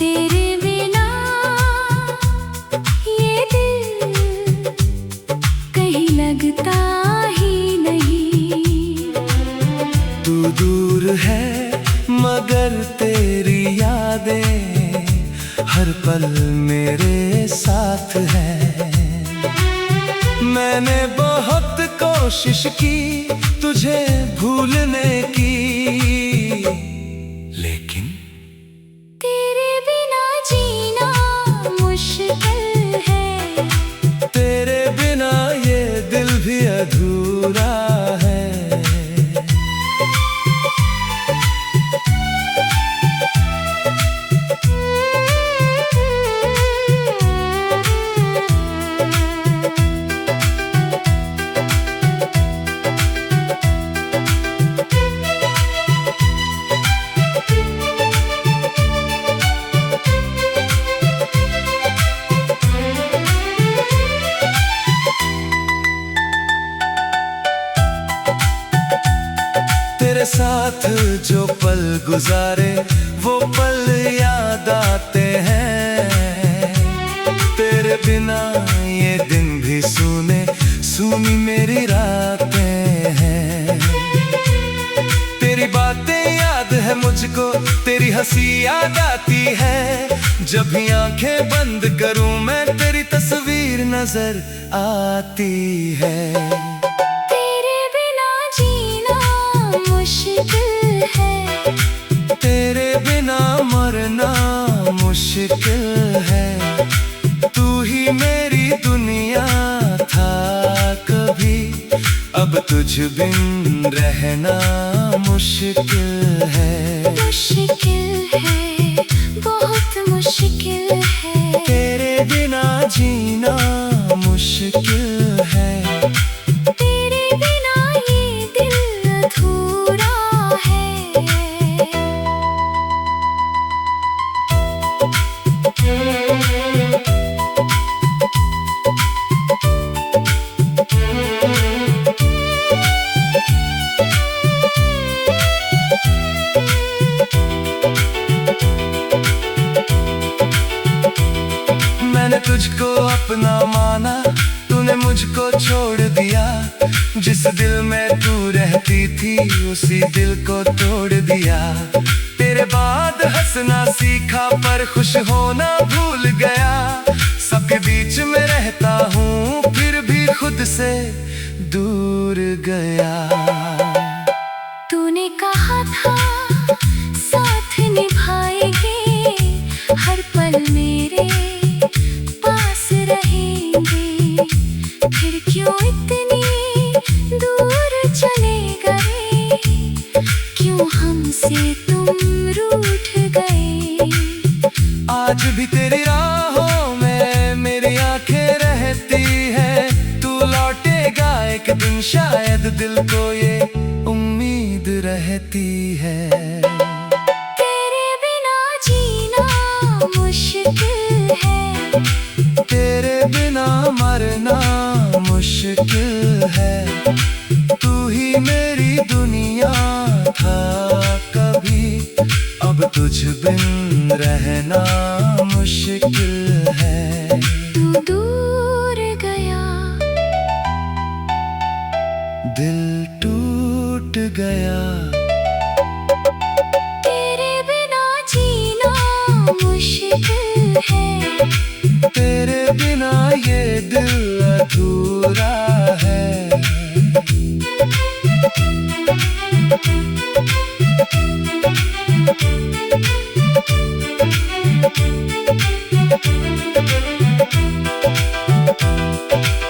तेरे बिना ये दिल कहीं लगता ही नहीं। तू दूर है मगर तेरी यादें हर पल मेरे साथ है। मैंने बहुत कोशिश की तुझे भूलने की, लेकिन तेरे बिना जीना मुश्किल है। तेरे बिना ये दिल भी अधूरा है। तेरे साथ जो पल गुजारे वो पल याद आते हैं। तेरे बिना ये दिन भी सूने सूनी मेरी रातें हैं। तेरी बातें याद है मुझको, तेरी हंसी याद आती है। जब भी आंखें बंद करूं मैं तेरी तस्वीर नजर आती है। मुश्किल है, तेरे बिना मरना मुश्किल है। तू ही मेरी दुनिया था कभी, अब तुझ बिन रहना मुश्किल है। मुश्किल है, बहुत मुश्किल है। तेरे बिना जीना मुश्किल है। तेरे बिना ये दिल अधूरा है। मैंने तुझको अपना माना, तूने मुझको छोड़ दिया। जिस दिल में तू रहती थी उसी दिल को तोड़ दिया। तेरे बाद हंसना सीखा पर खुश होना भूल गया। सबके बीच में रहता हूँ फिर भी खुद से दूर गया। तूने कहा था साथ निभाएंगे, हर पल मेरे पास रहेंगे। फिर क्यों इतनी दूर चले गए, क्यों हमसे तुम रूठ गए। आज भी तेरी राहों में मेरी आंखें रहती है। तू लौटेगा एक दिन शायद, दिल को ये उम्मीद रहती है। तेरे बिना जीना मुश्किल है। तेरे बिना मरना मुश्किल है। तू ही मेरी दुनिया था कभी, अब तुझ बिन रहना मुश्किल है। तू दूर गया, दिल टूट गया। तेरे बिना जीना मुश्किल है। तेरे बिना ये दिल अधूरा है।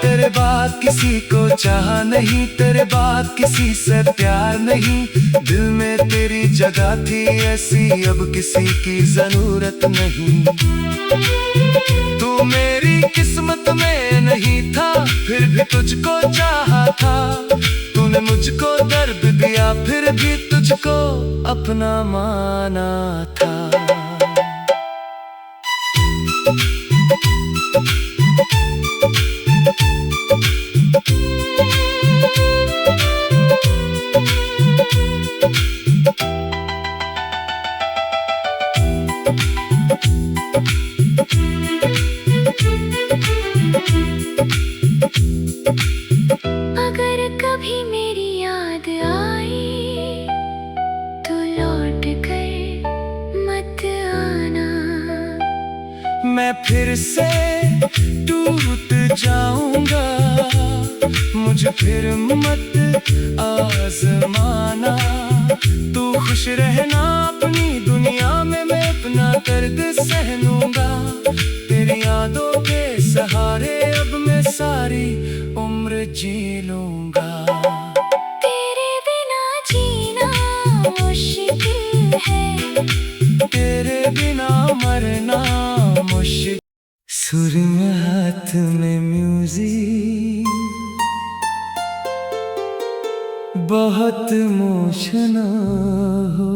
तेरे बाद किसी को चाहा नहीं, तेरे बाद किसी से प्यार नहीं। दिल में तेरी जगह थी ऐसी, अब किसी की जरूरत नहीं। तू मेरी किस्मत में नहीं था फिर भी तुझको चाहा था। तूने मुझको दर्द दिया फिर भी तुझको अपना माना था। मैं फिर से टूट जाऊंगा, मुझे फिर मत आजमाना। तू खुश रहना अपनी दुनिया में, मैं अपना दर्द सह लूंगा। तेरी यादों के सहारे अब मैं सारी उम्र जी लूंगा। तेरे बिना जीना मुश्किल है, तेरे बिना मरना मुश्किल। सुर में हाथ में म्यूजिक, बहुत मोशना हो।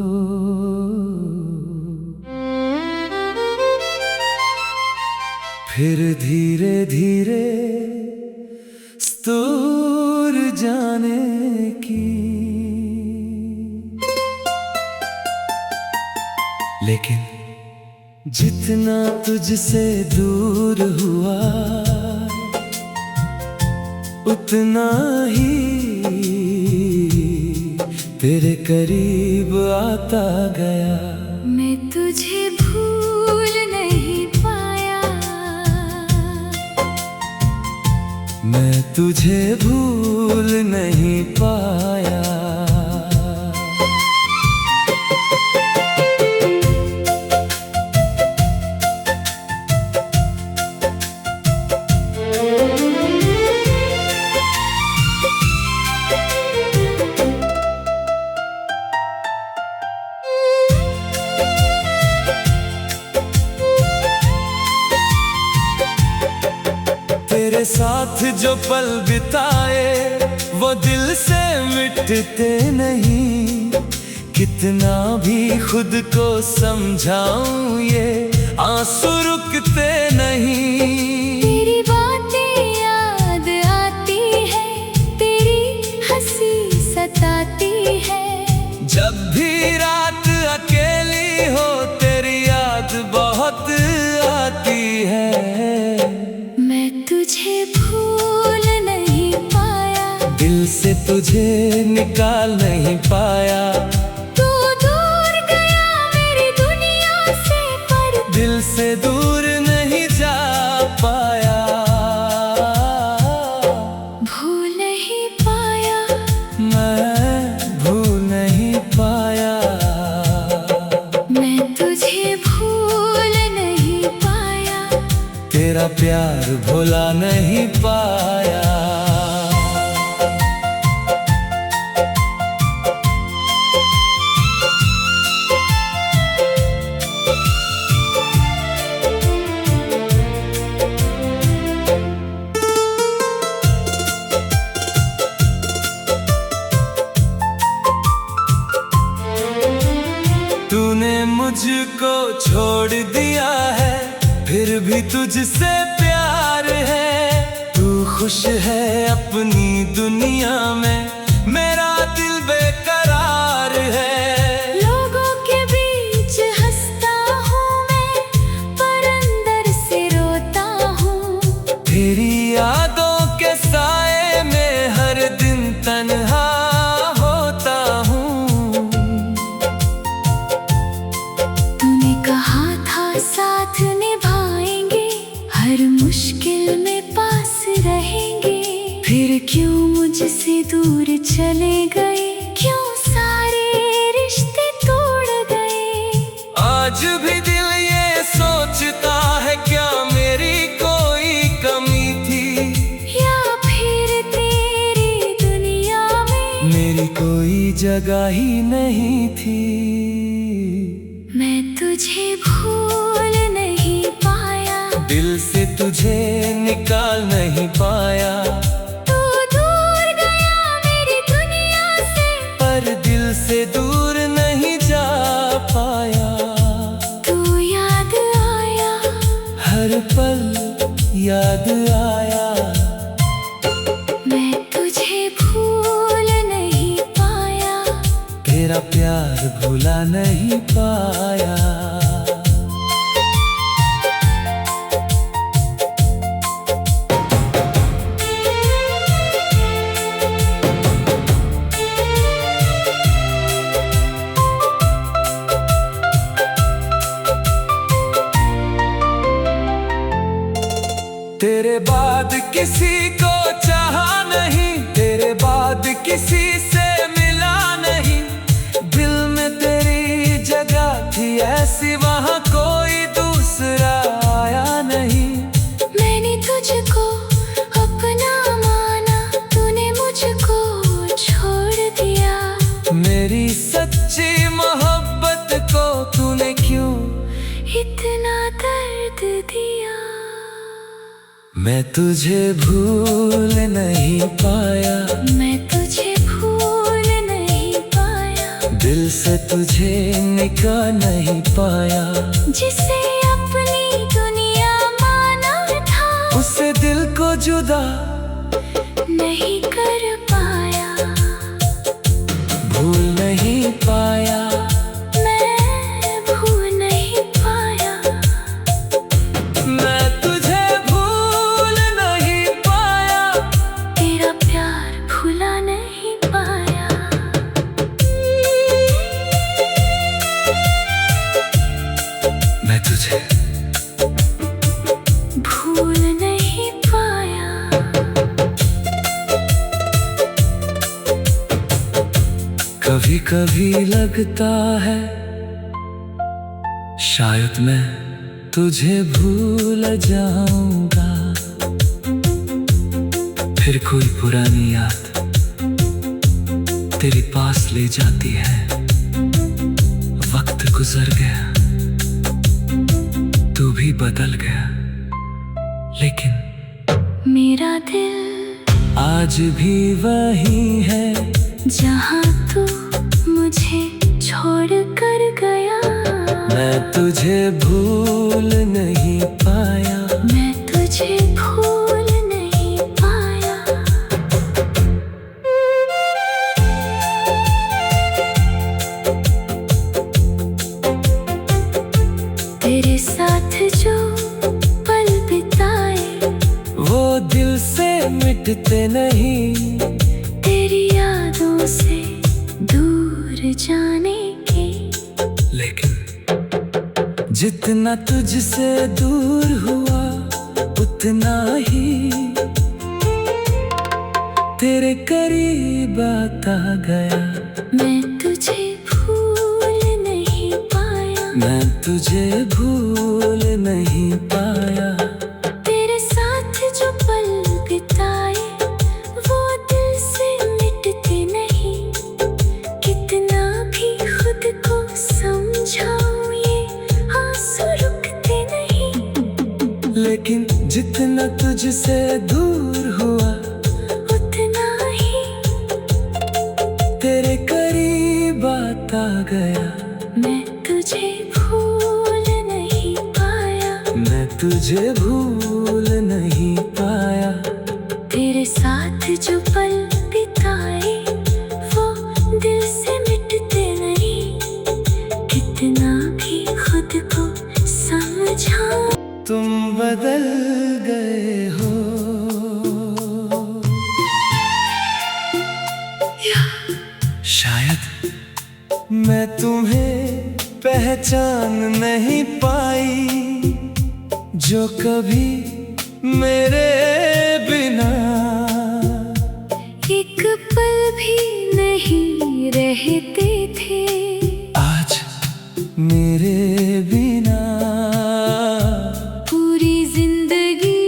फिर धीरे धीरे स्तूर जाने की, लेकिन जितना तुझसे दूर हुआ उतना ही तेरे करीब आता गया। मैं तुझे भूल नहीं पाया, मैं तुझे भूल नहीं पाया। तेरे साथ जो पल बिताए वो दिल से मिटते नहीं। कितना भी खुद को समझाऊं ये आंसू रुकते नहीं। तेरी बातें याद आती है, तेरी हंसी सताती है। जब भी रात अकेली हो तेरी याद बहुत आती है। मैं तुझे भूल नहीं पाया, दिल से तुझे निकाल नहीं पाया। तू दूर गया मेरी दुनिया से, पर दिल से दूर नहीं जा पाया। भूल नहीं पाया, मैं भूल नहीं पाया। मैं तुझे भूल नहीं पाया। तेरा प्यार भुला नहीं पाया। तूने मुझको छोड़ दिया है, फिर भी तुझसे प्यार है। तू खुश है अपनी दुनिया में, मेरा दिल बेकरार है। लोगों के बीच हंसता हूँ मैं, पर अंदर से रोता हूँ। तेरी यादों के साए में हर दिन तन्हा होता हूँ। तूने कहा था साथ निभाएंगे, हर मुश्किल में पास रहेंगे। फिर क्यों मुझसे दूर चले गए, क्यों सारे रिश्ते तोड़ गए। आज भी दिल ये सोचता है क्या मेरी कोई कमी थी, या फिर तेरी दुनिया में मेरी कोई जगह ही नहीं थी। मैं तुझे भूल नहीं पाया, दिल से तुझे निकाल नहीं पाया। तू दूर गया मेरी दुनिया से, पर दिल से दूर नहीं जा पाया। तू याद आया, हर पल याद आया। मैं तुझे भूल नहीं पाया। तेरा प्यार भुला नहीं पाया। तेरे बाद किसी को चाहा नहीं, तेरे बाद किसी से मिला नहीं। दिल में तेरी जगह थी ऐसी, वहां कोई दूसरा आया नहीं। मैंने तुझको अपना माना, तूने मुझको छोड़ दिया। मेरी सच्ची मोहब्बत को तूने क्यों इतना दर्द दिया। मैं तुझे भूल नहीं पाया, मैं तुझे भूल नहीं पाया। दिल से तुझे निकाल नहीं पाया। जिसे अपनी दुनिया माना था, उससे दिल को जुदा नहीं कर पाया। भूल नहीं पाया। मैं भूल नहीं पाया। मैं तुझे भूल नहीं पाया, तेरा प्यार भुला नहीं पाया। मैं तुझे भूल नहीं पाया। कभी कभी लगता है शायद मैं तुझे भूल जाऊंगा। फिर कोई पुरानी याद तेरे पास ले जाती है। वक्त गुजर गया, तू भी बदल गया, लेकिन मेरा दिल आज भी वही है जहाँ तू मुझे छोड़ कर गया। मैं तुझे भूल नहीं पाया। मैं तुझे भूल नहीं पाया। तेरे साथ जो पल बिताए, वो दिल से मिटते नहीं। तेरी यादों से दूर जाने की। लेकिन जितना तुझसे दूर हुआ, उतना ही तेरे करीब आता गया। मैं तुझे भूल नहीं पाया। मैं तुझे भूल नहीं पाया। तेरे साथ जो पल बिताए, वो दिल से मिटते नहीं। कितना भी खुद को समझाऊं, ये आंसू रुकते नहीं। लेकिन जितना तुझसे दूर हुआ, उतना ही तेरे करीब आता गया। मैं तुझे भूल नहीं पाया। मैं तुझे भूल नहीं पाया। तेरे साथ जो पल बिताए, वो दिल से मिटते नहीं। कितना भी खुद को समझाऊं। तुम बदल गए हो, शायद मैं तुम्हें पहचान नहीं पाई, जो कभी मेरे बिना एक पल भी नहीं रहते थे। आज मेरे बिना पूरी जिंदगी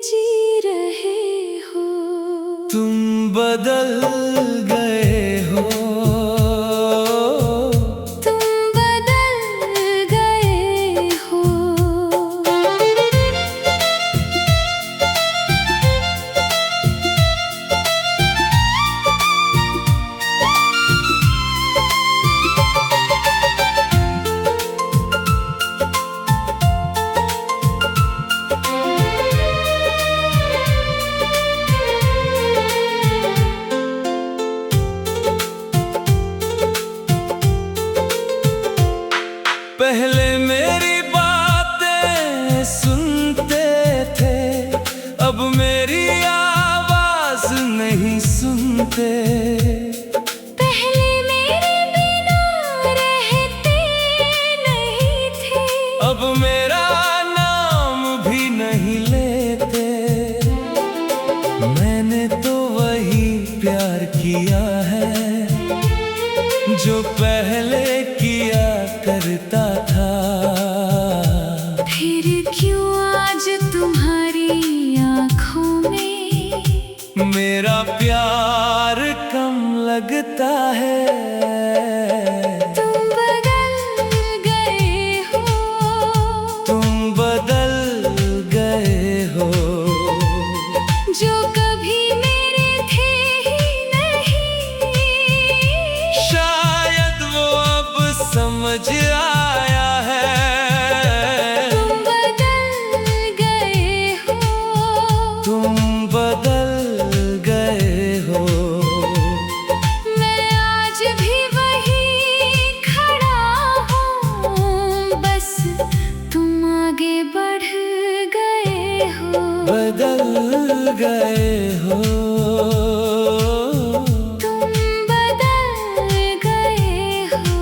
जी रहे हो। तुम बदल गए हो। तुम बदल गए हो। पहले मेरी बातें सुनते थे, अब मेरी आवाज नहीं सुनते। पहले मेरे बिना रहते नहीं थे। अब मेरा नाम भी नहीं लेते। बदल गए हो। तुम बदल गए हो।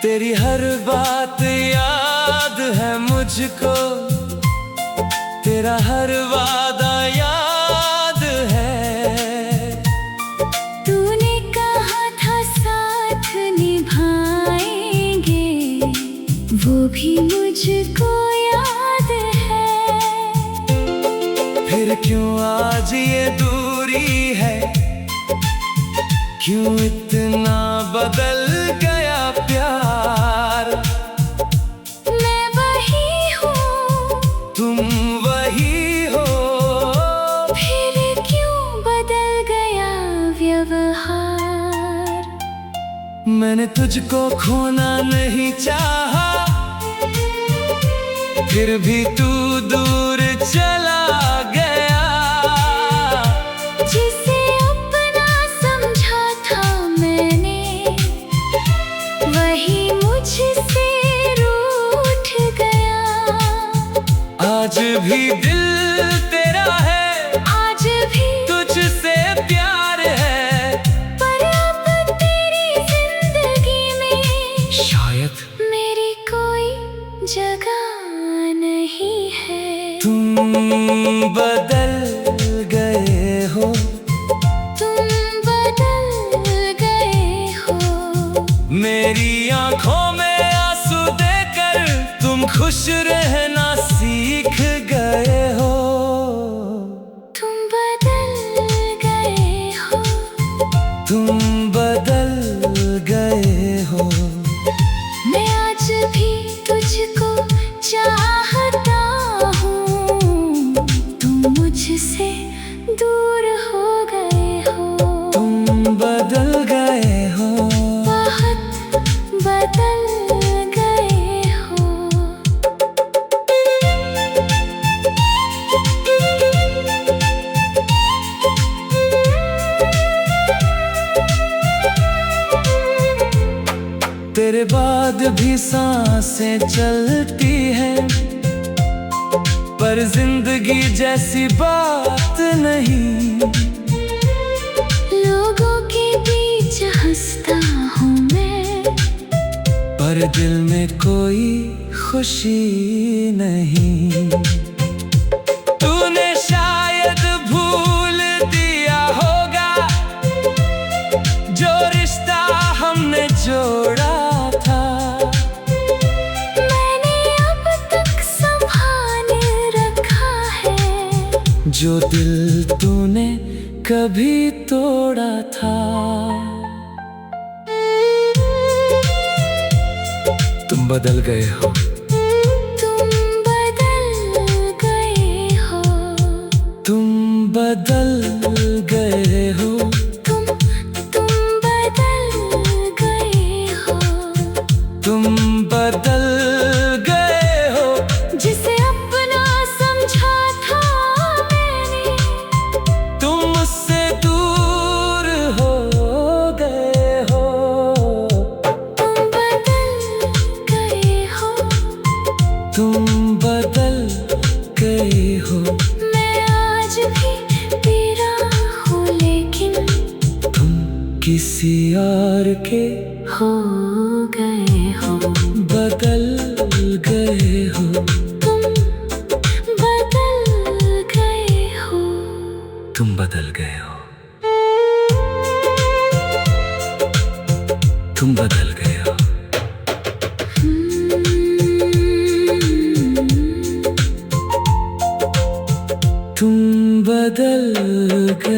तेरी हर बात याद है मुझको, तेरा हर वादा याद है। तूने कहा था साथ निभाएंगे, वो भी मुझको याद है। फिर क्यों आज ये दूरी है, क्यों इतना बदल गया प्यार। मैं वही हूँ, तुम वही हो, फिर क्यों बदल गया व्यवहार। मैंने तुझको खोना नहीं चाहा, फिर भी तू दूर चला गया। जिसे अपना समझा था मैंने, वही मुझसे रूठ गया। आज भी दिल तेरा है, आज भी तुझसे प्यार है, पर अब तेरी जिंदगी में शायद मेरी कोई जगह नहीं है। तुम बदल गए हो। तुम बदल गए हो। मेरी आंखों में आंसू देकर तुम खुश रहना सीख गए हो। तुम बदल गए हो। तुम बदल गए हो। मैं आज भी तुझको चाहता हूँ, तुम मुझसे दूर हो गए हो। तुम बदल गए हो। बहुत बदल गए हो। तेरे बाद भी सांसें चलती हैं, पर जिंदगी जैसी बात नहीं। लोगों के बीच हंसता हूँ मैं, पर दिल में कोई खुशी नहीं। तूने शायद भूल दिया होगा जो रिश्ता हमने जोड़ा था। मैंने अब तक संभाल रखा है, जो दिल तूने कभी तोड़ा था। तुम बदल गए हो। तुम बदल गए हो। तुम बदल गए हो। तुम बदल गए हो। तुम बदल गए हो। जिसे अपना समझा था मैंने, तुम मुझसे दूर हो गए हो। तुम बदल गए हो। तुम बदल गए हो। मैं आज भी तेरा हूँ, लेकिन तुम किसी और के हो गए हो। बदल गए हो। तुम बदल गए हो। तुम बदल गए हो। तुम बदल गए हो। तुम बदल गए।